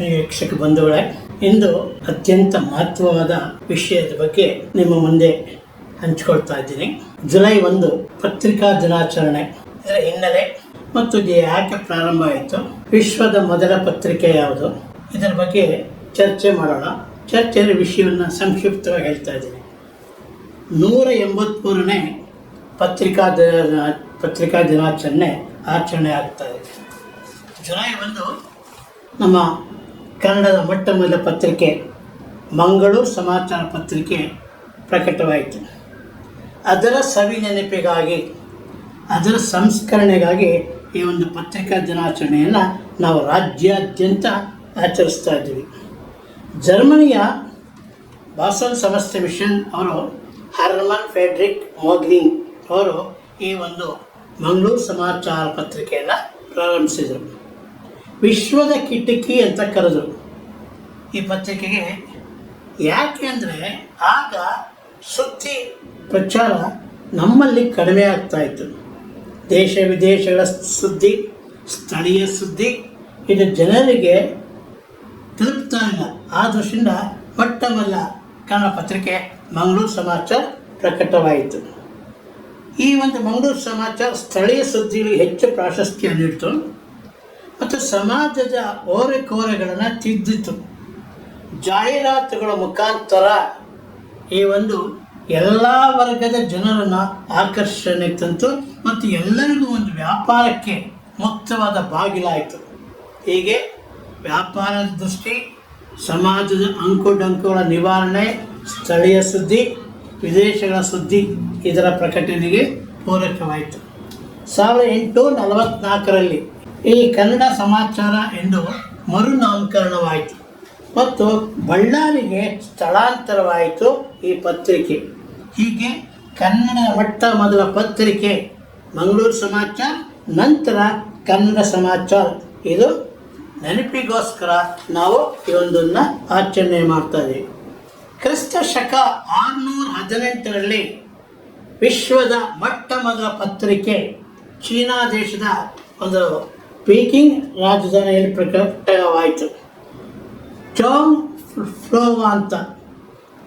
ಆತ್ಮೀಯ ವೀಕ್ಷಕ ಬಂಧುಗಳೇ, ಇಂದು ಅತ್ಯಂತ ಮಹತ್ವವಾದ ವಿಷಯದ ಬಗ್ಗೆ ನಿಮ್ಮ ಮುಂದೆ ಹಂಚಿಕೊಳ್ತಾ ಇದ್ದೀನಿ. ಜುಲೈ 1 ಪತ್ರಿಕಾ ದಿನಾಚರಣೆ. ಇದರ ಹಿನ್ನೆಲೆ ಮತ್ತು ಇದು ಯಾಕೆ ಪ್ರಾರಂಭ ಆಯಿತು, ವಿಶ್ವದ ಮೊದಲ ಪತ್ರಿಕೆ ಯಾವುದು, ಇದರ ಬಗ್ಗೆ ಚರ್ಚೆ ಮಾಡೋಣ. ಚರ್ಚೆಯ ವಿಷಯವನ್ನು ಸಂಕ್ಷಿಪ್ತವಾಗಿ ಹೇಳ್ತಾ ಇದ್ದೀನಿ. 183ನೇ ಪತ್ರಿಕಾ ದಿನಾಚರಣೆ ಆಚರಣೆ ಆಗ್ತಾ ಇದೆ. ಜುಲೈ 1 ನಮ್ಮ ಕನ್ನಡದ ಮೊಟ್ಟ ಮೊದಲ ಪತ್ರಿಕೆ ಮಂಗಳೂರು ಸಮಾಚಾರ ಪತ್ರಿಕೆ ಪ್ರಕಟವಾಯಿತು. ಅದರ ಸವಿ ನೆನಪಿಗಾಗಿ, ಅದರ ಸಂಸ್ಕರಣೆಗಾಗಿ ಈ ಒಂದು ಪತ್ರಿಕಾ ದಿನಾಚರಣೆಯನ್ನು ನಾವು ರಾಜ್ಯಾದ್ಯಂತ ಆಚರಿಸ್ತಾ ಇದ್ದೀವಿ. ಜರ್ಮನಿಯ ಬಾಸಲ್ ಸಂಸ್ಥೆ ಮಿಷನ್ ಅವರು ಹರ್ಮನ್ ಫ್ರೆಡ್ರಿಕ್ ಮೋಗ್ಲಿಂಗ್ ಅವರು ಈ ಒಂದು ಮಂಗಳೂರು ಸಮಾಚಾರ ಪತ್ರಿಕೆಯನ್ನು ಪ್ರಾರಂಭಿಸಿದರು. ವಿಶ್ವದ ಕಿಟಕಿ ಅಂತ ಕರೆದರು ಈ ಪತ್ರಿಕೆಗೆ. ಯಾಕೆ ಅಂದರೆ ಆಗ ಸುದ್ದಿ ಪ್ರಚಾರ ನಮ್ಮಲ್ಲಿ ಕಡಿಮೆ ಆಗ್ತಾಯಿತ್ತು. ದೇಶ ವಿದೇಶಗಳ ಸುದ್ದಿ, ಸ್ಥಳೀಯ ಸುದ್ದಿ ಇದು ಜನರಿಗೆ ತಲುಪ್ತಾ ಇಲ್ಲ. ಆ ದೃಷ್ಟಿಯಿಂದ ಮೊಟ್ಟ ಮೊದಲ ಕನ್ನಡ ಪತ್ರಿಕೆ ಮಂಗಳೂರು ಸಮಾಚಾರ ಪ್ರಕಟವಾಯಿತು. ಈ ಒಂದು ಮಂಗಳೂರು ಸಮಾಚಾರ ಸ್ಥಳೀಯ ಸುದ್ದಿಗಳಿಗೆ ಹೆಚ್ಚು ಪ್ರಾಶಸ್ತ್ಯ ನೀಡಿತು ಮತ್ತು ಸಮಾಜದ ಓರೆಕೋರೆಗಳನ್ನು ತಿದ್ದಿತು. ಜಾಹೀರಾತುಗಳ ಮುಖಾಂತರ ಈ ಒಂದು ಎಲ್ಲ ವರ್ಗದ ಜನರನ್ನು ಆಕರ್ಷಣೆ ತಂತು ಮತ್ತು ಎಲ್ಲರಿಗೂ ಒಂದು ವ್ಯಾಪಾರಕ್ಕೆ ಮುಕ್ತವಾದ ಬಾಗಿಲಾಯಿತು. ಹೀಗೆ ವ್ಯಾಪಾರದ ದೃಷ್ಟಿ, ಸಮಾಜದ ಅಂಕುಡೊಂಕುಗಳ ನಿವಾರಣೆ, ಸ್ಥಳೀಯ ಸುದ್ದಿ, ವಿದೇಶಗಳ ಸುದ್ದಿ ಇದರ ಪ್ರಕಟಣೆಗೆ ಪೂರಕವಾಯಿತು. 1844ರಲ್ಲಿ ಈ ಕನ್ನಡ ಸಮಾಚಾರ ಎಂದು ಮರುನಾಮಕರಣವಾಯಿತು ಮತ್ತು ಬಳ್ಳಾರಿಗೆ ಸ್ಥಳಾಂತರವಾಯಿತು ಈ ಪತ್ರಿಕೆ. ಹೀಗೆ ಕನ್ನಡ ಮೊಟ್ಟ ಮೊದಲ ಪತ್ರಿಕೆ ಮಂಗಳೂರು ಸಮಾಚಾರ, ನಂತರ ಕನ್ನಡ ಸಮಾಚಾರ. ಇದು ನೆನಪಿಗೋಸ್ಕರ ನಾವು ಈ ಒಂದನ್ನು ಆಚರಣೆ ಮಾಡ್ತಾ ಇದ್ದೀವಿ. ಕ್ರಿಸ್ತ ಶಕ 618ರಲ್ಲಿ ವಿಶ್ವದ ಮೊಟ್ಟ ಮೊದಲ ಪತ್ರಿಕೆ ಚೀನಾ ದೇಶದ ಒಂದು ಪೀಕಿಂಗ್ ರಾಜಧಾನಿಯಲ್ಲಿ ಪ್ರಕಟವಾಯಿತು. ಚೋಂಗ್ ಫ್ಲೋವಾ ಅಂತ,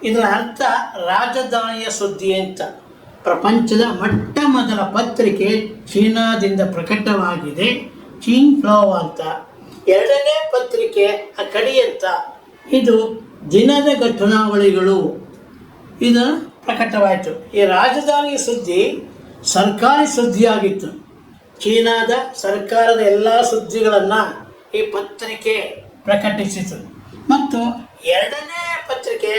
ಇದರ ಅರ್ಥ ರಾಜಧಾನಿಯ ಸುದ್ದಿ ಅಂತ. ಪ್ರಪಂಚದ ಮೊಟ್ಟ ಮೊದಲ ಪತ್ರಿಕೆ ಚೀನಾದಿಂದ ಪ್ರಕಟವಾಗಿದೆ, ಚಿಂಗ್ ಫ್ಲೋವಾ ಅಂತ. ಎರಡನೇ ಪತ್ರಿಕೆ ಅಕಡಿ ಅಂತ, ಇದು ದಿನದ ಘಟನಾವಳಿಗಳು, ಇದು ಪ್ರಕಟವಾಯಿತು. ಈ ರಾಜಧಾನಿಯ ಸುದ್ದಿ ಸರ್ಕಾರಿ ಸುದ್ದಿಯಾಗಿತ್ತು. ಚೀನಾದ ಸರ್ಕಾರದ ಎಲ್ಲ ಸುದ್ದಿಗಳನ್ನು ಈ ಪತ್ರಿಕೆ ಪ್ರಕಟಿಸಿತು ಮತ್ತು ಎರಡನೇ ಪತ್ರಿಕೆ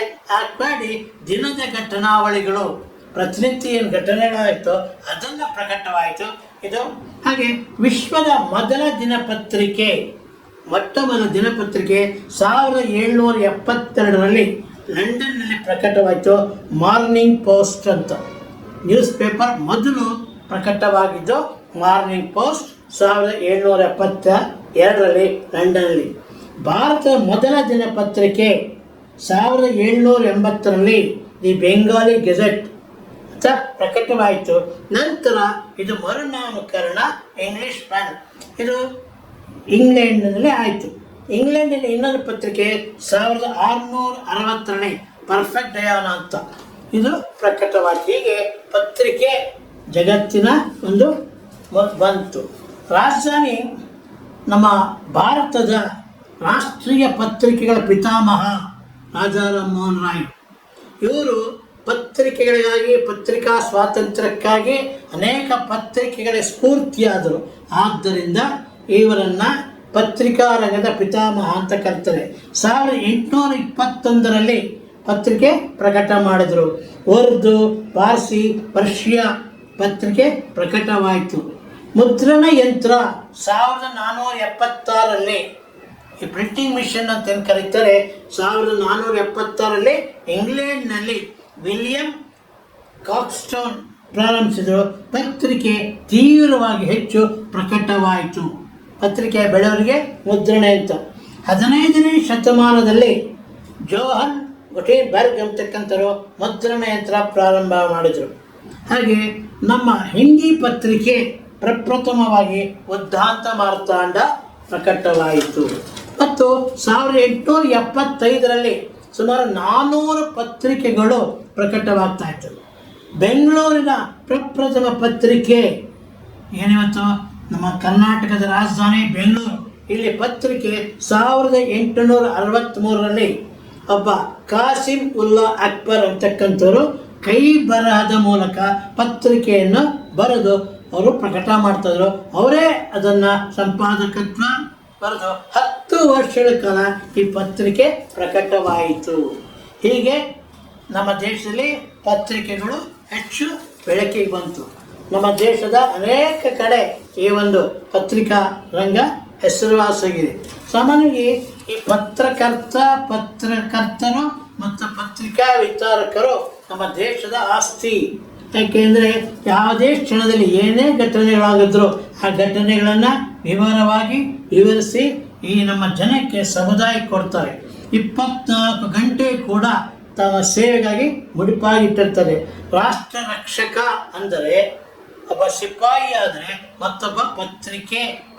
ಮಾಡಿ ದಿನದ ಘಟನಾವಳಿಗಳು, ಪ್ರತಿನಿತ್ಯ ಏನು ಘಟನೆಗಳಾಯಿತು ಅದನ್ನು ಪ್ರಕಟವಾಯಿತು. ಇದು ಹಾಗೆ ವಿಶ್ವದ ಮೊದಲ ದಿನಪತ್ರಿಕೆ, ಮೊಟ್ಟ ಮೊದಲ ದಿನಪತ್ರಿಕೆ 1772ರಲ್ಲಿ ಲಂಡನ್ನಲ್ಲಿ ಪ್ರಕಟವಾಯಿತು. ಮಾರ್ನಿಂಗ್ ಪೋಸ್ಟ್ ಅಂತ ನ್ಯೂಸ್ ಪೇಪರ್ ಮೊದಲು ಪ್ರಕಟವಾಗಿದ್ದು ಮಾರ್ನಿಂಗ್ ಪೋಸ್ಟ್ 1772ರಲ್ಲಿ ಲಂಡನ್ನಲ್ಲಿ. ಭಾರತದ ಮೊದಲ ದಿನಪತ್ರಿಕೆ 1780ರಲ್ಲಿ ದಿ ಬೆಂಗಾಲಿ ಗೆಜೆಟ್ ಅಂತ ಪ್ರಕಟವಾಯಿತು. ನಂತರ ಇದು ಮರುನಾಮಕರಣ ಇಂಗ್ಲಿಷ್ ಮ್ಯಾನ್, ಇದು ಇಂಗ್ಲೆಂಡ್ನಲ್ಲಿ ಆಯಿತು. ಇಂಗ್ಲೆಂಡಿನ ಇನ್ನೊಂದು ಪತ್ರಿಕೆ 1660ರಲ್ಲಿ ಪರ್ಫೆಕ್ಟ್ ಡಯಾನ ಅಂತ ಇದು ಪ್ರಕಟವಾಯಿತು. ಹೀಗೆ ಪತ್ರಿಕೆ ಜಗತ್ತಿನ ಒಂದು ಬಂತು. ರಾಜಧಾನಿ ನಮ್ಮ ಭಾರತದ ರಾಷ್ಟ್ರೀಯ ಪತ್ರಿಕೆಗಳ ಪಿತಾಮಹ ರಾಜಾ ರಾಮಮೋಹನ್ ರಾಯ್. ಇವರು ಪತ್ರಿಕೆಗಳಿಗಾಗಿ, ಪತ್ರಿಕಾ ಸ್ವಾತಂತ್ರ್ಯಕ್ಕಾಗಿ ಅನೇಕ ಪತ್ರಿಕೆಗಳ ಸ್ಫೂರ್ತಿಯಾದರು. ಆದ್ದರಿಂದ ಇವರನ್ನು ಪತ್ರಿಕಾ ರಂಗದ ಪಿತಾಮಹ ಅಂತ ಕರೀತಾರೆ. 1821ರಲ್ಲಿ ಪತ್ರಿಕೆ ಪ್ರಕಟ ಮಾಡಿದರು. ಉರ್ದು, ಪಾರ್ಸಿ, ಪರ್ಷಿಯಾ ಪತ್ರಿಕೆ ಪ್ರಕಟವಾಯಿತು. ಮುದ್ರಣ ಯಂತ್ರ 1476ರಲ್ಲಿ, ಈ ಪ್ರಿಂಟಿಂಗ್ ಮಿಷನ್ ಅಂತ ಏನು ಕರೀತಾರೆ, 1476ರಲ್ಲಿ ಇಂಗ್ಲೆಂಡ್ನಲ್ಲಿ ವಿಲಿಯಂ ಕಾಕ್ಸ್ಟೋನ್ ಪ್ರಾರಂಭಿಸಿದರು. ಪತ್ರಿಕೆ ತೀವ್ರವಾಗಿ ಹೆಚ್ಚು ಪ್ರಕಟವಾಯಿತು. ಪತ್ರಿಕೆಯ ಬೆಳವಣಿಗೆ ಮುದ್ರಣ ಯಂತ್ರ. 15ನೇ ಶತಮಾನದಲ್ಲಿ ಜೋಹನ್ ಗುಟೆನ್ಬರ್ಗ್ ಅಂತಕ್ಕಂಥರು ಮುದ್ರಣ ಯಂತ್ರ ಪ್ರಾರಂಭ ಮಾಡಿದರು. ಹಾಗೆ ನಮ್ಮ ಹಿಂದಿ ಪತ್ರಿಕೆ ಪ್ರಪ್ರಥಮವಾಗಿ ಉದ್ದಾಂತ ಮಾರ್ತಾಂಡ ಪ್ರಕಟವಾಯಿತು. ಮತ್ತು 1875ರಲ್ಲಿ ಸುಮಾರು 400 ಪತ್ರಿಕೆಗಳು ಪ್ರಕಟವಾಗ್ತಾ ಇತ್ತು. ಬೆಂಗಳೂರಿನ ಪ್ರಪ್ರಥಮ ಪತ್ರಿಕೆ ಏನಿವತ್ತು ನಮ್ಮ ಕರ್ನಾಟಕದ ರಾಜಧಾನಿ ಬೆಂಗಳೂರು, ಇಲ್ಲಿ ಪತ್ರಿಕೆ 1863ರಲ್ಲಿ ಒಬ್ಬ ಕಾಸಿಂ ಉಲ್ಲಾ ಅಕ್ಬರ್ ಅಂತಕ್ಕಂಥವ್ರು ಕೈ ಬರಹದ ಮೂಲಕ ಪತ್ರಿಕೆಯನ್ನು ಬರೆದು ಅವರು ಪ್ರಕಟ ಮಾಡ್ತಾಯಿದ್ರು. ಅವರೇ ಅದನ್ನು ಸಂಪಾದಕತ್ವ ಬರೆದು 10 ವರ್ಷಗಳ ಕಾಲ ಈ ಪತ್ರಿಕೆ ಪ್ರಕಟವಾಯಿತು. ಹೀಗೆ ನಮ್ಮ ದೇಶದಲ್ಲಿ ಪತ್ರಿಕೆಗಳು ಹೆಚ್ಚು ಬೆಳಕಿಗೆ ಬಂತು. ನಮ್ಮ ದೇಶದ ಅನೇಕ ಕಡೆ ಈ ಒಂದು ಪತ್ರಿಕಾ ರಂಗ ಹೆಸರುವಾಸಿಯಾಗಿದೆ. ಸಾಮಾನ್ಯವಾಗಿ ಈ ಪತ್ರಕರ್ತರು ಮತ್ತು ಪತ್ರಿಕಾ ವಿತರಕರು ನಮ್ಮ ದೇಶದ ಆಸ್ತಿ. ಯಾಕೆಂದರೆ ಯಾವುದೇ ಕ್ಷಣದಲ್ಲಿ ಏನೇ ಘಟನೆಗಳಾಗಿದ್ರೂ ಆ ಘಟನೆಗಳನ್ನು ವಿವರವಾಗಿ ವಿವರಿಸಿ ಈ ನಮ್ಮ ಜನಕ್ಕೆ ಸಮುದಾಯ ಕೊಡ್ತಾರೆ. 24 ಗಂಟೆ ಕೂಡ ತಮ್ಮ ಸೇವೆಗಾಗಿ ಮುಡಿಪಾಗಿಟ್ಟಿರ್ತಾರೆ. ರಾಷ್ಟ್ರ ರಕ್ಷಕ ಅಂದರೆ ಒಬ್ಬ ಸಿಪಾಯಿ ಆದರೆ ಮತ್ತೊಬ್ಬ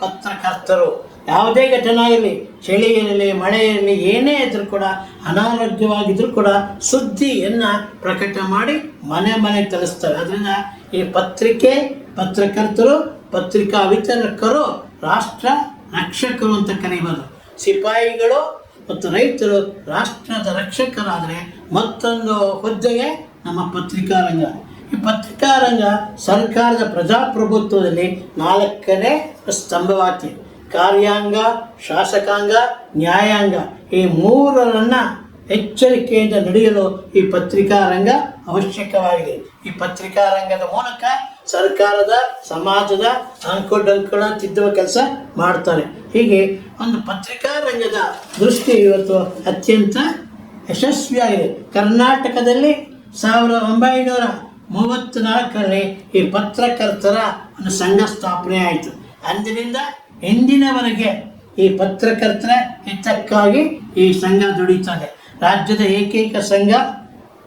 ಪತ್ರಕರ್ತರು. ಯಾವುದೇ ಘಟನೆ ಇರಲಿ, ಚಳಿ ಇರಲಿ, ಮಳೆ ಇರಲಿ, ಏನೇ ಇದ್ರೂ ಕೂಡ, ಅನಾರೋಗ್ಯವಾಗಿದ್ರೂ ಕೂಡ ಸುದ್ದಿಯನ್ನು ಪ್ರಕಟ ಮಾಡಿ ಮನೆ ತಲುಪಿಸ್ತಾರೆ. ಅದರಿಂದ ಈ ಪತ್ರಕರ್ತರು, ಪತ್ರಿಕಾ ವಿತರಕರು ರಾಷ್ಟ್ರ ರಕ್ಷಕರು ಅಂತ ಕರೀಬೋದು. ಸಿಪಾಯಿಗಳು ಮತ್ತು ರೈತರು ರಾಷ್ಟ್ರದ ರಕ್ಷಕರಾದರೆ ಮತ್ತೊಂದು ಹುದ್ದೆಗೆ ನಮ್ಮ ಪತ್ರಿಕಾ ರಂಗ. ಈ ಪತ್ರಿಕಾ ರಂಗ ಸರ್ಕಾರದ ಪ್ರಜಾಪ್ರಭುತ್ವದಲ್ಲಿ 4ನೇ ಸ್ತಂಭವಾಗ್ತದೆ. ಕಾರ್ಯಾಂಗ, ಶಾಸಕಾಂಗ, ನ್ಯಾಯಾಂಗ ಈ 3ರನ್ನು ಎಚ್ಚರಿಕೆಯಿಂದ ನಡೆಯಲು ಈ ಪತ್ರಿಕಾ ರಂಗ ಅವಶ್ಯಕವಾಗಿದೆ. ಈ ಪತ್ರಿಕಾ ರಂಗದ ಮೂಲಕ ಸರ್ಕಾರದ, ಸಮಾಜದ ಅಂಕುಡೊಂಕುಗಳ ತಿದ್ದುವ ಕೆಲಸ ಮಾಡ್ತಾರೆ. ಹೀಗೆ ಒಂದು ಪತ್ರಿಕಾ ರಂಗದ ದೃಷ್ಟಿ ಇವತ್ತು ಅತ್ಯಂತ ಯಶಸ್ವಿಯಾಗಿದೆ. ಕರ್ನಾಟಕದಲ್ಲಿ 1934ರಲ್ಲಿ ಈ ಪತ್ರಕರ್ತರ ಒಂದು ಸಂಘ ಸ್ಥಾಪನೆ ಆಯಿತು. ಅಂದಿನಿಂದ ಇಂದಿನವರೆಗೆ ಈ ಪತ್ರಕರ್ತರ ಹಿತಕ್ಕಾಗಿ ಈ ಸಂಘ ದುಡಿಯುತ್ತದೆ. ರಾಜ್ಯದ ಏಕೈಕ ಸಂಘ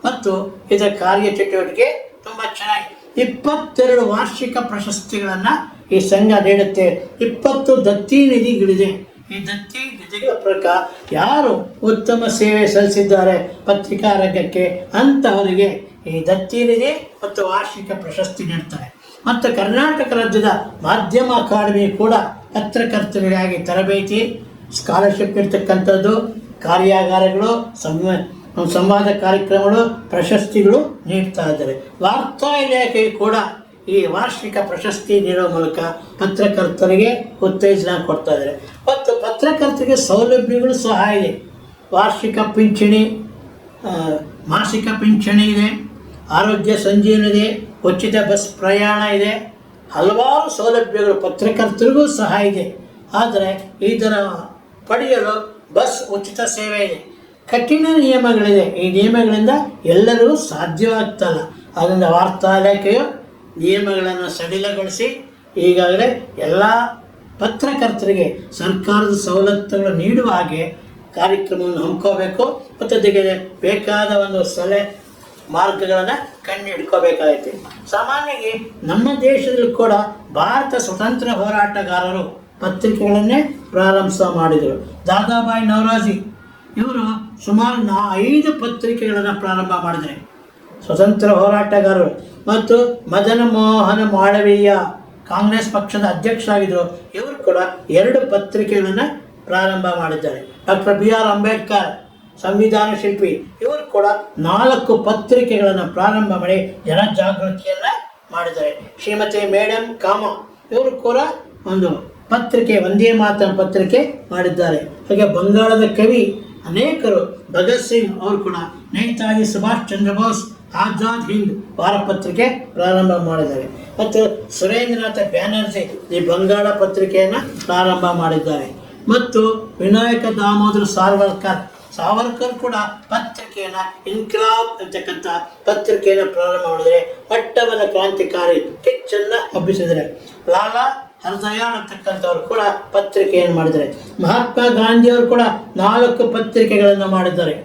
ಮತ್ತು ಇದರ ಕಾರ್ಯಚಟುವಟಿಕೆ ತುಂಬ ಚೆನ್ನಾಗಿ 22 ವಾರ್ಷಿಕ ಪ್ರಶಸ್ತಿಗಳನ್ನು ಈ ಸಂಘ ನೀಡುತ್ತೆ. 20 ದತ್ತಿ ನಿಧಿಗಳಿದೆ. ಈ ದತ್ತಿ ನಿಧಿಗಳ ಪ್ರಕಾರ ಯಾರು ಉತ್ತಮ ಸೇವೆ ಸಲ್ಲಿಸಿದ್ದಾರೆ ಪತ್ರಿಕಾ ರಂಗಕ್ಕೆ ಅಂಥವರಿಗೆ ಈ ದತ್ತಿ ನಿಧಿ ಮತ್ತು ವಾರ್ಷಿಕ ಪ್ರಶಸ್ತಿ ನೀಡ್ತಾರೆ. ಮತ್ತು ಕರ್ನಾಟಕ ರಾಜ್ಯದ ಮಾಧ್ಯಮ ಅಕಾಡೆಮಿ ಕೂಡ ಪತ್ರಕರ್ತರಿಗಾಗಿ ತರಬೇತಿ, ಸ್ಕಾಲರ್ಶಿಪ್ ಇರ್ತಕ್ಕಂಥದ್ದು, ಕಾರ್ಯಾಗಾರಗಳು, ಸಂವಾದ ಕಾರ್ಯಕ್ರಮಗಳು, ಪ್ರಶಸ್ತಿಗಳು ನೀಡ್ತಾ ಇದ್ದಾರೆ. ವಾರ್ತಾ ಇಲಾಖೆ ಕೂಡ ಈ ವಾರ್ಷಿಕ ಪ್ರಶಸ್ತಿ ನೀಡುವ ಮೂಲಕ ಪತ್ರಕರ್ತರಿಗೆ ಉತ್ತೇಜನ ಕೊಡ್ತಾ ಇದ್ದಾರೆ. ಮತ್ತು ಪತ್ರಕರ್ತರಿಗೆ ಸೌಲಭ್ಯಗಳು ಸಹ ಇದೆ. ವಾರ್ಷಿಕ ಪಿಂಚಣಿ, ಮಾಸಿಕ ಪಿಂಚಣಿ ಇದೆ, ಆರೋಗ್ಯ ಸಂಜೀವನಿ ಇದೆ, ಉಚಿತ ಬಸ್ ಪ್ರಯಾಣ ಇದೆ, ಹಲವಾರು ಸೌಲಭ್ಯಗಳು ಪತ್ರಕರ್ತರಿಗೂ ಸಹ ಇದೆ. ಆದರೆ ಇದರ ಪಡೆಯಲು ಬಸ್ ಉಚಿತ ಸೇವೆ ಇದೆ. ಕಠಿಣ ನಿಯಮಗಳಿದೆ. ಈ ನಿಯಮಗಳಿಂದ ಎಲ್ಲರಿಗೂ ಸಾಧ್ಯವಾಗ್ತಲ್ಲ. ಆದ್ದರಿಂದ ವಾರ್ತಾ ಇಲಾಖೆಯು ನಿಯಮಗಳನ್ನು ಸಡಿಲಗೊಳಿಸಿ ಈಗಾಗಲೇ ಎಲ್ಲ ಪತ್ರಕರ್ತರಿಗೆ ಸರ್ಕಾರದ ಸವಲತ್ತುಗಳು ನೀಡುವ ಹಾಗೆ ಕಾರ್ಯಕ್ರಮವನ್ನು ಹಮ್ಮಿಕೋಬೇಕು. ಮತ್ತು ಅದಕ್ಕೆ ಬೇಕಾದ ಒಂದು ಸಲಹೆ ಮಾರ್ಗಗಳನ್ನು ಕಂಡುಹಿಡ್ಕೋಬೇಕಾಗೈತೆ. ಸಾಮಾನ್ಯವಾಗಿ ನಮ್ಮ ದೇಶದಲ್ಲಿ ಕೂಡ ಭಾರತ ಸ್ವತಂತ್ರ ಹೋರಾಟಗಾರರು ಪತ್ರಿಕೆಗಳನ್ನೇ ಪ್ರಾರಂಭ ಮಾಡಿದರು. ದಾದಾಬಾಯಿ ನವರೋಜಿ ಇವರು ಸುಮಾರು 5 ಪತ್ರಿಕೆಗಳನ್ನು ಪ್ರಾರಂಭ ಮಾಡಿದ್ದಾರೆ, ಸ್ವತಂತ್ರ ಹೋರಾಟಗಾರರು. ಮತ್ತು ಮದನ ಮೋಹನ ಮಾಳವೀಯ ಕಾಂಗ್ರೆಸ್ ಪಕ್ಷದ ಅಧ್ಯಕ್ಷರಾಗಿದ್ದರು. ಇವರು ಕೂಡ 2 ಪತ್ರಿಕೆಗಳನ್ನು ಪ್ರಾರಂಭ ಮಾಡಿದ್ದಾರೆ. ಡಾಕ್ಟರ್ BR ಅಂಬೇಡ್ಕರ್ ಸಂವಿಧಾನ ಶಿಲ್ಪಿ, ಇವರು ಕೂಡ 4 ಪತ್ರಿಕೆಗಳನ್ನು ಪ್ರಾರಂಭ ಮಾಡಿ ಜನಜಾಗೃತಿಯನ್ನು ಮಾಡಿದ್ದಾರೆ. ಶ್ರೀಮತಿ ಮೇಡಮ್ ಕಾಮ ಇವರು ಕೂಡ ಒಂದು ಪತ್ರಿಕೆ, ಒಂದೇ ಮಾತನ ಪತ್ರಿಕೆ ಮಾಡಿದ್ದಾರೆ. ಹಾಗೆ ಬಂಗಾಳದ ಕವಿ ಅನೇಕರು, ಭಗತ್ ಸಿಂಗ್ ಅವರು ಕೂಡ ನೇತಾಜಿ ಸುಭಾಷ್ ಚಂದ್ರ ಬೋಸ್ ಆಜಾದ್ ಹಿಂದ್ ವಾರಪತ್ರಿಕೆ ಪ್ರಾರಂಭ ಮಾಡಿದ್ದಾರೆ. ಮತ್ತು ಸುರೇಂದ್ರನಾಥ ಬ್ಯಾನರ್ಜಿ ಈ ಬಂಗಾಳ ಪತ್ರಿಕೆಯನ್ನು ಪ್ರಾರಂಭ ಮಾಡಿದ್ದಾರೆ. ಮತ್ತು ವಿನಾಯಕ ದಾಮೋದರ ಸಾವರ್ಕರ್ ಕೂಡ ಪತ್ರಿಕೆಯನ್ನು ಇನ್ಕ್ಲಾಬ್ ಅಂತಕ್ಕಂಥ ಪತ್ರಿಕೆಯನ್ನು ಪ್ರಾರಂಭ ಮಾಡಿದರೆ ಮೊಟ್ಟಮೊದಲ ಕ್ರಾಂತಿಕಾರಿ ಕಿಚ್ಚನ್ನು ಹಬ್ಬಿಸಿದ್ದಾರೆ. ಲಾಲಾ ಹರದಯಾಳ್ ಅಂತಕ್ಕಂಥವ್ರು ಕೂಡ ಪತ್ರಿಕೆಯನ್ನು ಮಾಡಿದ್ದಾರೆ. ಮಹಾತ್ಮ ಗಾಂಧಿಯವರು ಕೂಡ 4 ಪತ್ರಿಕೆಗಳನ್ನು ಮಾಡಿದ್ದಾರೆ.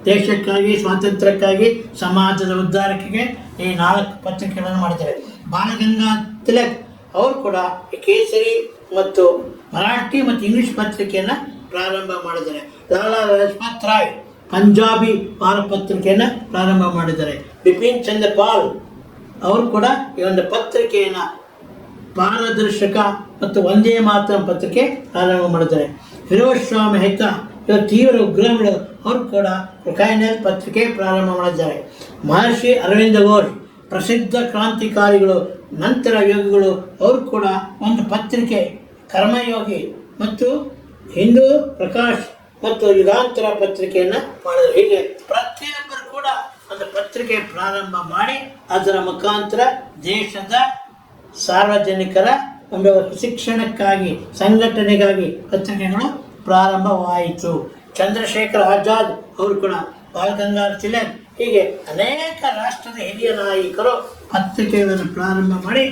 ದೇಶಕ್ಕಾಗಿ, ಸ್ವಾತಂತ್ರ್ಯಕ್ಕಾಗಿ, ಸಮಾಜದ ಉದ್ಧಾರಕ್ಕೆ ಈ 4 ಪತ್ರಿಕೆಗಳನ್ನು ಮಾಡಿದ್ದಾರೆ. ಬಾಲಗಂಗಾಧರ ತಿಲಕ್ ಅವರು ಕೂಡ ಕೇಸರಿ ಮತ್ತು ಮರಾಠಿ ಮತ್ತು ಇಂಗ್ಲಿಷ್ ಪತ್ರಿಕೆಯನ್ನು ಪ್ರಾರಂಭ ಮಾಡಿದ್ದಾರೆ. ಲಾಲಾ ಲಜಪತ್ ರಾಯ್ ಪಂಜಾಬಿ ವಾರಪತ್ರಿಕೆಯನ್ನು ಪ್ರಾರಂಭ ಮಾಡಿದ್ದಾರೆ. ಬಿಪಿನ್ ಚಂದ್ರ ಪಾಲ್ ಅವರು ಕೂಡ ಈ ಒಂದು ಪತ್ರಿಕೆಯನ್ನು ಪಾರದರ್ಶಕ ಮತ್ತು ಒಂದೇ ಮಾತರಂ ಪತ್ರಿಕೆ ಪ್ರಾರಂಭ ಮಾಡಿದ್ದಾರೆ. ಫಿರೋಜ್ ಶಾ ಮೆಹ್ತಾ ಇವರು ತೀವ್ರ ಉಗ್ರಗಳು, ಅವರು ಕೂಡ ಕೊಕೈನೆಲ್ ಪತ್ರಿಕೆ ಪ್ರಾರಂಭ ಮಾಡಿದ್ದಾರೆ. ಮಹರ್ಷಿ ಅರವಿಂದ ಘೋಷ್ ಪ್ರಸಿದ್ಧ ಕ್ರಾಂತಿಕಾರಿಗಳು, ನಂತರ ಯೋಗಿಗಳು, ಅವರು ಕೂಡ ಒಂದು ಪತ್ರಿಕೆ ಕರ್ಮಯೋಗಿ ಮತ್ತು ಹಿಂದೂ ಪ್ರಕಾಶ್ ಮತ್ತು ಯುಗಾಂತರ ಪತ್ರಿಕೆಯನ್ನು ಮಾಡಿದರು. ಹೀಗೆ ಪ್ರತಿಯೊಬ್ಬರು ಕೂಡ ಒಂದು ಪತ್ರಿಕೆ ಪ್ರಾರಂಭ ಮಾಡಿ ಅದರ ಮುಖಾಂತರ ದೇಶದ ಸಾರ್ವಜನಿಕರ ಒಂದು ಶಿಕ್ಷಣಕ್ಕಾಗಿ, ಸಂಘಟನೆಗಾಗಿ ಪತ್ರಿಕೆಗಳು ಪ್ರಾರಂಭವಾಯಿತು. ಚಂದ್ರಶೇಖರ್ ಆಜಾದ್ ಅವರು ಕೂಡ, ಬಾಲ್ ಗಂಗಾಧರ್ ತಿಲಕ್, ಹೀಗೆ ಅನೇಕ ರಾಷ್ಟ್ರದ ಹಿರಿಯ ನಾಯಕರು ಪತ್ರಿಕೆಗಳನ್ನು ಪ್ರಾರಂಭ ಮಾಡಿ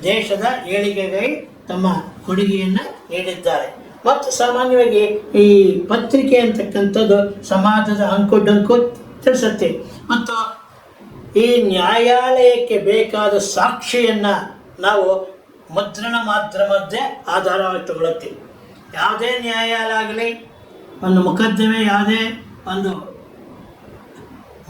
ದೇಶದ ಏಳಿಗೆಗಾಗಿ ತಮ್ಮ ಕೊಡುಗೆಯನ್ನು ನೀಡಿದ್ದಾರೆ. ಮತ್ತು ಸಾಮಾನ್ಯವಾಗಿ ಈ ಪತ್ರಿಕೆ ಅಂತಕ್ಕಂಥದ್ದು ಸಮಾಜದ ಅಂಕು ಡೊಂಕು ತಿಳಿಸುತ್ತೆ. ಮತ್ತು ಈ ನ್ಯಾಯಾಲಯಕ್ಕೆ ಬೇಕಾದ ಸಾಕ್ಷಿಯನ್ನು ನಾವು ಮುದ್ರಣ ಮಾಧ್ಯಮದ್ದೇ ಆಧಾರವಾಗಿ ತಗೊಳ್ತೀವಿ. ಯಾವುದೇ ನ್ಯಾಯಾಲಯ ಆಗಲಿ, ಒಂದು ಮೊಕದ್ದಮೆ, ಯಾವುದೇ ಒಂದು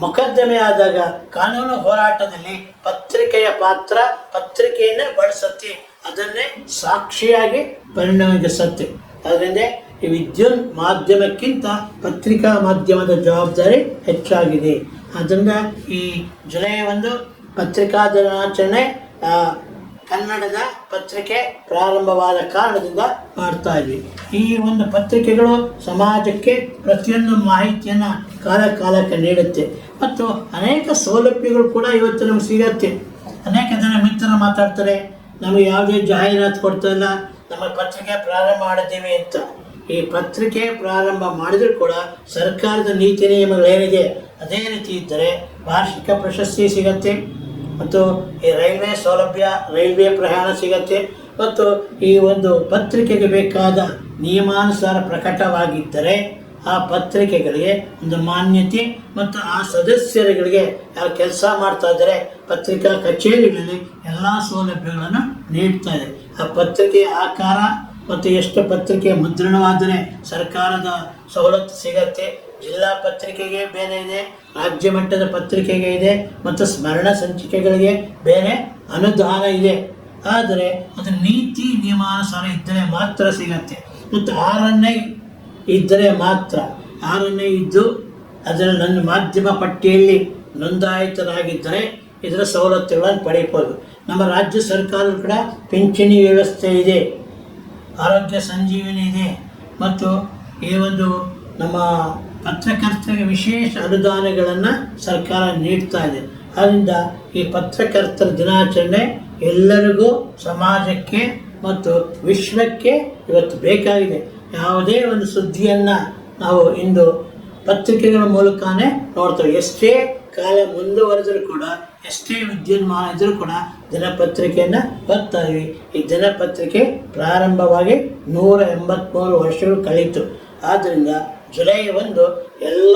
ಮೊಕದ್ದಮೆ ಆದಾಗ ಕಾನೂನು ಹೋರಾಟದಲ್ಲಿ ಪತ್ರಿಕೆಯ ಪಾತ್ರ, ಪತ್ರಿಕೆಯನ್ನೇ ಬಳಸುತ್ತೆ, ಅದನ್ನೇ ಸಾಕ್ಷಿಯಾಗಿ ಪರಿಣಮಿಸುತ್ತೆ. ಅದರಿಂದ ಈ ವಿದ್ಯುತ್ ಮಾಧ್ಯಮಕ್ಕಿಂತ ಪತ್ರಿಕಾ ಮಾಧ್ಯಮದ ಜವಾಬ್ದಾರಿ ಹೆಚ್ಚಾಗಿದೆ. ಆದ್ದರಿಂದ ಈ ಜುಲೈ 1 ಪತ್ರಿಕಾ ದಿನಾಚರಣೆ ಕನ್ನಡದ ಪತ್ರಿಕೆ ಪ್ರಾರಂಭವಾದ ಕಾರಣದಿಂದ ಮಾಡ್ತಾ ಇದ್ವಿ. ಈ ಒಂದು ಪತ್ರಿಕೆಗಳು ಸಮಾಜಕ್ಕೆ ಪ್ರತಿಯೊಂದು ಮಾಹಿತಿಯನ್ನು ಕಾಲಕ್ಕೆ ನೀಡುತ್ತೆ ಮತ್ತು ಅನೇಕ ಸೌಲಭ್ಯಗಳು ಕೂಡ ಇವತ್ತು ನಮ್ಗೆ ಸಿಗತ್ತೆ. ಅನೇಕ ಜನ ಮಿತ್ರರು ಮಾತಾಡ್ತಾರೆ, ನಮಗೆ ಯಾವುದೇ ಜಾಹೀರಾತು ಕೊಡ್ತಾ ಇಲ್ಲ, ನಮ್ಮ ಪತ್ರಿಕೆ ಪ್ರಾರಂಭ ಮಾಡಿದ್ದೀವಿ ಅಂತ. ಈ ಪತ್ರಿಕೆ ಪ್ರಾರಂಭ ಮಾಡಿದರೂ ಕೂಡ ಸರ್ಕಾರದ ನೀತಿ ನಿಯಮಗಳೇನಿದೆ ಅದೇ ರೀತಿ ಇದ್ದರೆ ವಾರ್ಷಿಕ ಪ್ರಶಸ್ತಿ ಸಿಗತ್ತೆ ಮತ್ತು ಈ ರೈಲ್ವೆ ಸೌಲಭ್ಯ, ರೈಲ್ವೆ ಪ್ರಯಾಣ ಸಿಗತ್ತೆ ಮತ್ತು ಈ ಒಂದು ಪತ್ರಿಕೆಗೆ ಬೇಕಾದ ನಿಯಮಾನುಸಾರ ಪ್ರಕಟವಾಗಿದ್ದರೆ ಆ ಪತ್ರಿಕೆಗಳಿಗೆ ಒಂದು ಮಾನ್ಯತೆ ಮತ್ತು ಆ ಸದಸ್ಯರುಗಳಿಗೆ ಯಾವ ಕೆಲಸ ಮಾಡ್ತಾ ಇದ್ದಾರೆ ಪತ್ರಿಕಾ ಕಚೇರಿಗಳಲ್ಲಿ ಎಲ್ಲ ಸೌಲಭ್ಯಗಳನ್ನು ನೀಡ್ತಾ ಇದೆ. ಆ ಪತ್ರಿಕೆಯ ಆಕಾರ ಮತ್ತು ಎಷ್ಟು ಪತ್ರಿಕೆ ಮುದ್ರಣವಾದರೆ ಸರ್ಕಾರದ ಸವಲತ್ತು ಸಿಗತ್ತೆ. ಜಿಲ್ಲಾ ಪತ್ರಿಕೆಗೆ ಬೇರೆ ಇದೆ, ರಾಜ್ಯ ಮಟ್ಟದ ಪತ್ರಿಕೆಗೆ ಇದೆ ಮತ್ತು ಸ್ಮರಣ ಸಂಚಿಕೆಗಳಿಗೆ ಬೇರೆ ಅನುದಾನ ಇದೆ. ಆದರೆ ಅದು ನೀತಿ ನಿಯಮಾನುಸಾರ ಇದ್ದರೆ ಮಾತ್ರ ಸಿಗತ್ತೆ ಮತ್ತು RNI ಇದ್ದರೆ ಮಾತ್ರ. RNI ಇದ್ದು ಅದರ ನನ್ನ ಮಾಧ್ಯಮ ಪಟ್ಟಿಯಲ್ಲಿ ನೋಂದಾಯಿತರಾಗಿದ್ದರೆ ಇದರ ಸವಲತ್ತುಗಳನ್ನು ಪಡೆಯಬಹುದು. ನಮ್ಮ ರಾಜ್ಯ ಸರ್ಕಾರದ ಕೂಡ ಪಿಂಚಣಿ ವ್ಯವಸ್ಥೆ ಇದೆ, ಆರೋಗ್ಯ ಸಂಜೀವಿನಿ ಇದೆ ಮತ್ತು ಈ ಒಂದು ನಮ್ಮ ಪತ್ರಕರ್ತರಿಗೆ ವಿಶೇಷ ಅನುದಾನಗಳನ್ನು ಸರ್ಕಾರ ನೀಡ್ತಾ ಇದೆ. ಆದ್ದರಿಂದ ಈ ಪತ್ರಕರ್ತರ ದಿನಾಚರಣೆ ಎಲ್ಲರಿಗೂ, ಸಮಾಜಕ್ಕೆ ಮತ್ತು ವಿಶ್ವಕ್ಕೆ ಇವತ್ತು ಬೇಕಾಗಿದೆ. ಯಾವುದೇ ಒಂದು ಸುದ್ದಿಯನ್ನು ನಾವು ಇಂದು ಪತ್ರಿಕೆಗಳ ಮೂಲಕನೇ ನೋಡ್ತೇವೆ. ಎಷ್ಟೇ ಕಾಲ ಮುಂದುವರೆದರೂ ಕೂಡ, ಎಷ್ಟೇ ವಿದ್ಯುನ್ಮಾನ ಇದ್ದರೂ ಕೂಡ ದಿನಪತ್ರಿಕೆಯನ್ನು ಓದ್ತಾ ಇದ್ವಿ. ಈ ದಿನಪತ್ರಿಕೆ ಪ್ರಾರಂಭವಾಗಿ 183 ವರ್ಷಗಳು ಕಳೀತು. ಆದ್ದರಿಂದ ಜುಲೈ 1 ಎಲ್ಲ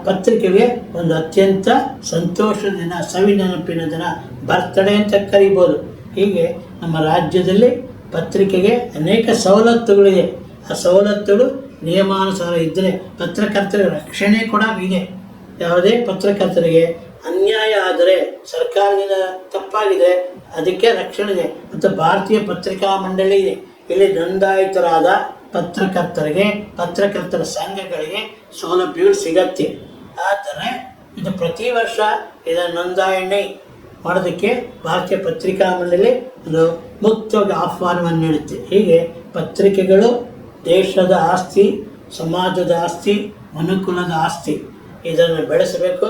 ಪತ್ರಿಕೆಗೆ ಒಂದು ಅತ್ಯಂತ ಸಂತೋಷದ ದಿನ, ಸವಿನೆನಪಿನ ದಿನ, ಬರ್ತ್ಡೇ ಅಂತ ಕರಿಬೋದು. ಹೀಗೆ ನಮ್ಮ ರಾಜ್ಯದಲ್ಲಿ ಪತ್ರಿಕೆಗೆ ಅನೇಕ ಸವಲತ್ತುಗಳಿದೆ. ಆ ಸವಲತ್ತುಗಳು ನಿಯಮಾನುಸಾರ ಇದ್ದರೆ ಪತ್ರಕರ್ತರ ರಕ್ಷಣೆ ಕೂಡ ಇದೆ. ಯಾವುದೇ ಪತ್ರಕರ್ತರಿಗೆ ಅನ್ಯಾಯ ಆದರೆ, ಸರ್ಕಾರದಿಂದ ತಪ್ಪಾಗಿದೆ, ಅದಕ್ಕೆ ರಕ್ಷಣೆ ಇದೆ. ಮತ್ತು ಭಾರತೀಯ ಪತ್ರಿಕಾ ಮಂಡಳಿ ಇದೆ. ಇಲ್ಲಿ ನೋಂದಾಯಿತರಾದ ಪತ್ರಕರ್ತರಿಗೆ, ಪತ್ರಕರ್ತರ ಸಂಘಗಳಿಗೆ ಸೌಲಭ್ಯಗಳು ಸಿಗತ್ತೆ. ಆದರೆ ಇದು ಪ್ರತಿ ವರ್ಷ ಇದನ್ನು ನೋಂದಾವಣೆ ಮಾಡೋದಕ್ಕೆ ಭಾರತೀಯ ಪತ್ರಿಕಾ ಮಂಡಳಿ ಒಂದು ಮುಕ್ತವಾಗಿ ಆಹ್ವಾನವನ್ನು ನೀಡುತ್ತೆ. ಹೀಗೆ ಪತ್ರಿಕೆಗಳು ದೇಶದ ಆಸ್ತಿ, ಸಮಾಜದ ಆಸ್ತಿ, ಮನುಕುಲದ ಆಸ್ತಿ. ಇದನ್ನು ಬೆಳೆಸಬೇಕು.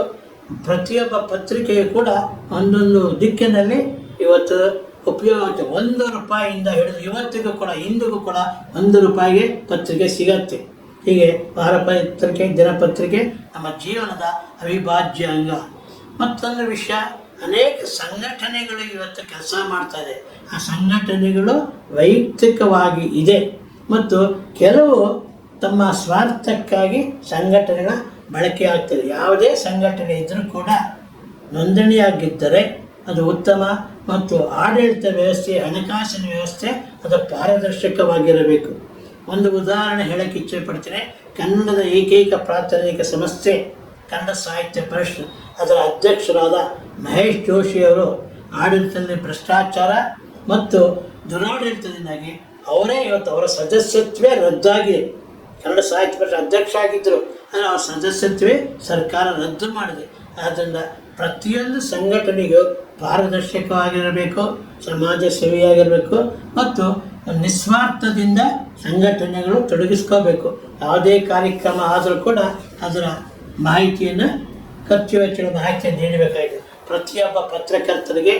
ಪ್ರತಿಯೊಬ್ಬ ಪತ್ರಿಕೆಯು ಕೂಡ ಒಂದೊಂದು ದಿಕ್ಕಿನಲ್ಲಿ ಇವತ್ತು ಉಪಯೋಗ ಆಗುತ್ತೆ. 1 ರೂಪಾಯಿಯಿಂದ ಹಿಡಿದು ಇವತ್ತಿಗೂ ಕೂಡ, ಇಂದಿಗೂ ಕೂಡ 1 ರೂಪಾಯಿಗೆ ಪತ್ರಿಕೆ ಸಿಗತ್ತೆ. ಹೀಗೆ ವಾರಪತ್ರಿಕೆ, ದಿನಪತ್ರಿಕೆ ನಮ್ಮ ಜೀವನದ ಅವಿಭಾಜ್ಯ ಅಂಗ. ಮತ್ತೊಂದು ವಿಷಯ, ಅನೇಕ ಸಂಘಟನೆಗಳು ಇವತ್ತು ಕೆಲಸ ಮಾಡ್ತಾ ಇದೆ. ಆ ಸಂಘಟನೆಗಳು ವೈಯಕ್ತಿಕವಾಗಿ ಇದೆ ಮತ್ತು ಕೆಲವು ತಮ್ಮ ಸ್ವಾರ್ಥಕ್ಕಾಗಿ ಸಂಘಟನೆಗಳ ಬಳಕೆ ಆಗ್ತದೆ. ಯಾವುದೇ ಸಂಘಟನೆ ಇದ್ದರೂ ಕೂಡ ನೋಂದಣಿಯಾಗಿದ್ದರೆ ಅದು ಉತ್ತಮ ಮತ್ತು ಆಡಳಿತ ವ್ಯವಸ್ಥೆ, ಹಣಕಾಸಿನ ವ್ಯವಸ್ಥೆ ಅದು ಪಾರದರ್ಶಕವಾಗಿರಬೇಕು. ಒಂದು ಉದಾಹರಣೆ ಹೇಳಕ್ಕೆ ಇಚ್ಛೆ ಪಡ್ತೀನಿ. ಕನ್ನಡದ ಏಕೈಕ ಪ್ರಾತಿನಿಧಿಕ ಸಂಸ್ಥೆ ಕನ್ನಡ ಸಾಹಿತ್ಯ ಪರಿಷತ್, ಅದರ ಅಧ್ಯಕ್ಷರಾದ ಮಹೇಶ್ ಜೋಶಿಯವರು ಆಡಳಿತದಲ್ಲಿ ಭ್ರಷ್ಟಾಚಾರ ಮತ್ತು ದುರಾಡಳಿತದಿಂದಾಗಿ ಅವರೇ ಇವತ್ತು ಅವರ ಸದಸ್ಯತ್ವೇ ರದ್ದಾಗಿದೆ. ಕನ್ನಡ ಸಾಹಿತ್ಯ ಪರಿಷತ್ ಅಧ್ಯಕ್ಷ ಆಗಿದ್ದರು, ಆದರೆ ಅವರ ಸದಸ್ಯತ್ವೇ ಸರ್ಕಾರ ರದ್ದು ಮಾಡಿದೆ. ಆದ್ದರಿಂದ ಪ್ರತಿಯೊಂದು ಸಂಘಟನೆಗೂ ಪಾರದರ್ಶಕವಾಗಿರಬೇಕು, ಸಮಾಜ ಸೇವೆಯಾಗಿರಬೇಕು ಮತ್ತು ನಿಸ್ವಾರ್ಥದಿಂದ ಸಂಘಟನೆಗಳು ತೊಡಗಿಸ್ಕೋಬೇಕು. ಯಾವುದೇ ಕಾರ್ಯಕ್ರಮ ಆದರೂ ಕೂಡ ಅದರ ಮಾಹಿತಿಯನ್ನು, ಖರ್ಚು ವೆಚ್ಚಗಳ ಮಾಹಿತಿಯನ್ನು ನೀಡಬೇಕಾಗಿದೆ. ಪ್ರತಿಯೊಬ್ಬ ಪತ್ರಕರ್ತರಿಗೆ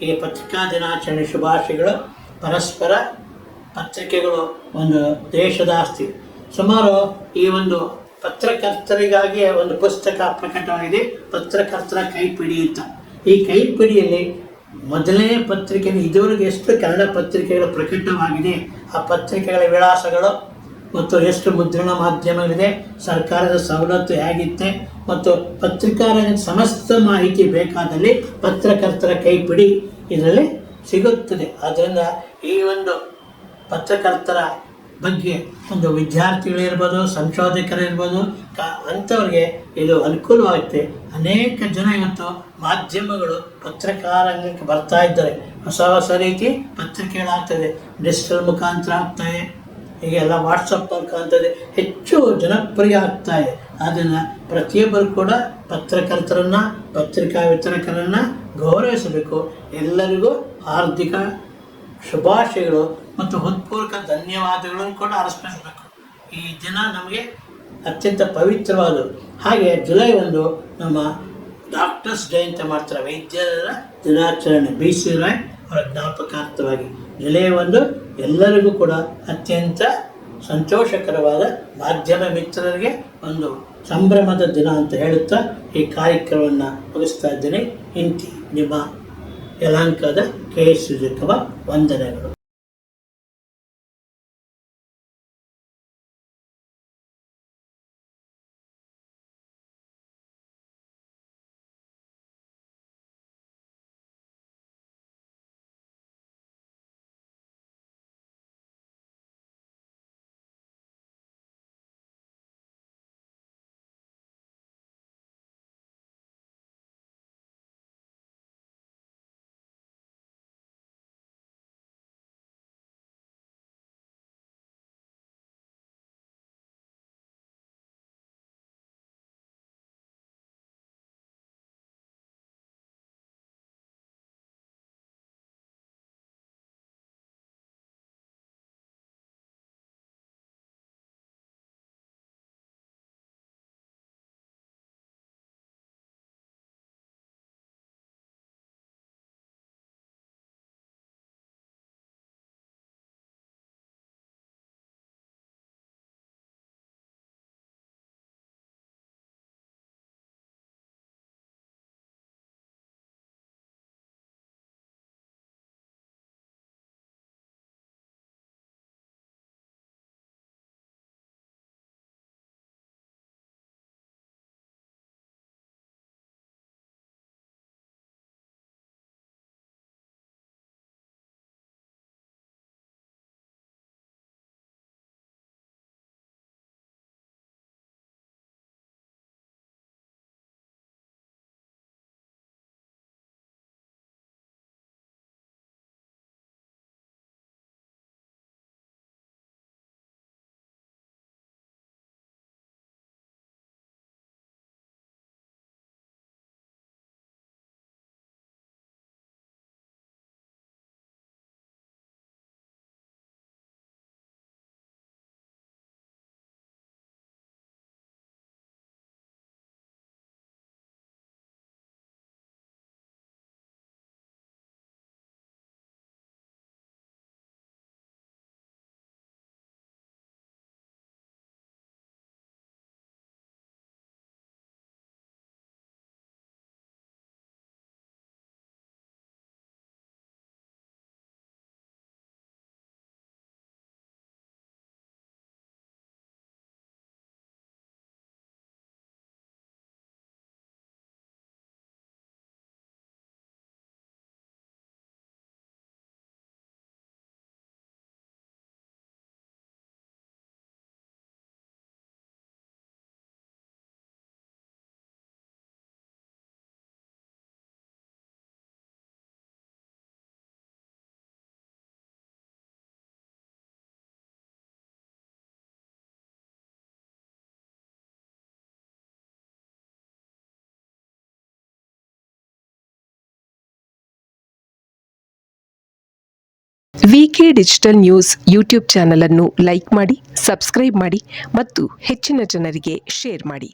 ಈ ಪತ್ರಿಕಾ ದಿನಾಚರಣೆ ಶುಭಾಶಯಗಳು. ಪರಸ್ಪರ ಪತ್ರಿಕೆಗಳು ಒಂದು ದೇಶದ ಆಸ್ತಿ. ಸುಮಾರು ಈ ಒಂದು ಪತ್ರಕರ್ತರಿಗಾಗಿ ಒಂದು ಪುಸ್ತಕ ಪ್ರಕಟವಾಗಿದೆ, ಪತ್ರಕರ್ತರ ಕೈಪಿಡಿ ಅಂತ. ಈ ಕೈಪಿಡಿಯಲ್ಲಿ ಮೊದಲನೇ ಪತ್ರಿಕೆ, ಇದುವರೆಗೆ ಎಷ್ಟು ಕನ್ನಡ ಪತ್ರಿಕೆಗಳು ಪ್ರಕಟವಾಗಿದೆ, ಆ ಪತ್ರಿಕೆಗಳ ವಿಳಾಸಗಳು ಮತ್ತು ಎಷ್ಟು ಮುದ್ರಣ ಮಾಧ್ಯಮಗಳಿದೆ, ಸರ್ಕಾರದ ಸವಲತ್ತು ಹೇಗಿತ್ತೆ ಮತ್ತು ಪತ್ರಿಕಾರಂಗದ ಸಮಸ್ತ ಮಾಹಿತಿ ಬೇಕಾದಲ್ಲಿ ಪತ್ರಕರ್ತರ ಕೈಪಿಡಿ ಇದರಲ್ಲಿ ಸಿಗುತ್ತದೆ. ಆದ್ದರಿಂದ ಈ ಒಂದು ಪತ್ರಕರ್ತರ ಬಗ್ಗೆ ಒಂದು ವಿದ್ಯಾರ್ಥಿಗಳಿರ್ಬೋದು, ಸಂಶೋಧಕರಿರ್ಬೋದು, ಅಂಥವ್ರಿಗೆ ಇದು ಅನುಕೂಲವಾಗುತ್ತೆ. ಅನೇಕ ಜನ ಇವತ್ತು ಮಾಧ್ಯಮಗಳು ಪತ್ರಕಾರಂಗಕ್ಕೆ ಬರ್ತಾ ಇದ್ದಾರೆ. ಹೊಸ ಹೊಸ ರೀತಿ ಪತ್ರಿಕೆಗಳಾಗ್ತದೆ, ಡಿಜಿಟಲ್ ಮುಖಾಂತರ ಆಗ್ತಾಯಿದೆ, ಹೀಗೆಲ್ಲ ವಾಟ್ಸಪ್ ಮುಖಾಂತರ ಹೆಚ್ಚು ಜನಪ್ರಿಯ ಆಗ್ತಾಯಿದೆ. ಆದ್ದರಿಂದ ಪ್ರತಿಯೊಬ್ಬರು ಕೂಡ ಪತ್ರಕರ್ತರನ್ನು, ಪತ್ರಿಕಾ ವಿತರಕರನ್ನು ಗೌರವಿಸಬೇಕು. ಎಲ್ಲರಿಗೂ ಹಾರ್ದಿಕ ಶುಭಾಶಯಗಳು ಮತ್ತು ಹೃತ್ಪೂರ್ವಕ ಧನ್ಯವಾದಗಳನ್ನು ಕೂಡ ಅರ್ಪಿಸಬೇಕು. ಈ ದಿನ ನಮಗೆ ಅತ್ಯಂತ ಪವಿತ್ರವಾದವು. ಹಾಗೆ ಜುಲೈ 1 ನಮ್ಮ ಡಾಕ್ಟರ್ಸ್ ಡೇ ಅಂತ ಮಾಡ್ತಾರೆ, ವೈದ್ಯರ ದಿನಾಚರಣೆ. BC ರಾಯ್ ಅವರ ಜ್ಞಾಪಕಾರ್ಥವಾಗಿ ಜುಲೈ 1 ಎಲ್ಲರಿಗೂ ಕೂಡ ಅತ್ಯಂತ ಸಂತೋಷಕರವಾದ ಮಾಧ್ಯಮ ಮಿತ್ರರಿಗೆ ಒಂದು ಸಂಭ್ರಮದ ದಿನ ಅಂತ ಹೇಳುತ್ತಾ ಈ ಕಾರ್ಯಕ್ರಮವನ್ನು ಮುಗಿಸ್ತಾ ಇದ್ದೇನೆ. ಇಂತಿ ನಿಮ್ಮ ಯಲಹಂಕದ KS ಸುಜಕ್ಕವ. ವಂದನೆಗಳು. ವಿಕೆ ಡಿಜಿಟಲ್ ನ್ಯೂಸ್ ಯೂಟ್ಯೂಬ್ ಚಾನಲ್ ಅನ್ನು ಲೈಕ್ ಮಾಡಿ, ಸಬ್ಸ್ಕ್ರೈಬ್ ಮಾಡಿ ಮತ್ತು ಹೆಚ್ಚಿನ ಜನರಿಗೆ ಶೇರ್ ಮಾಡಿ.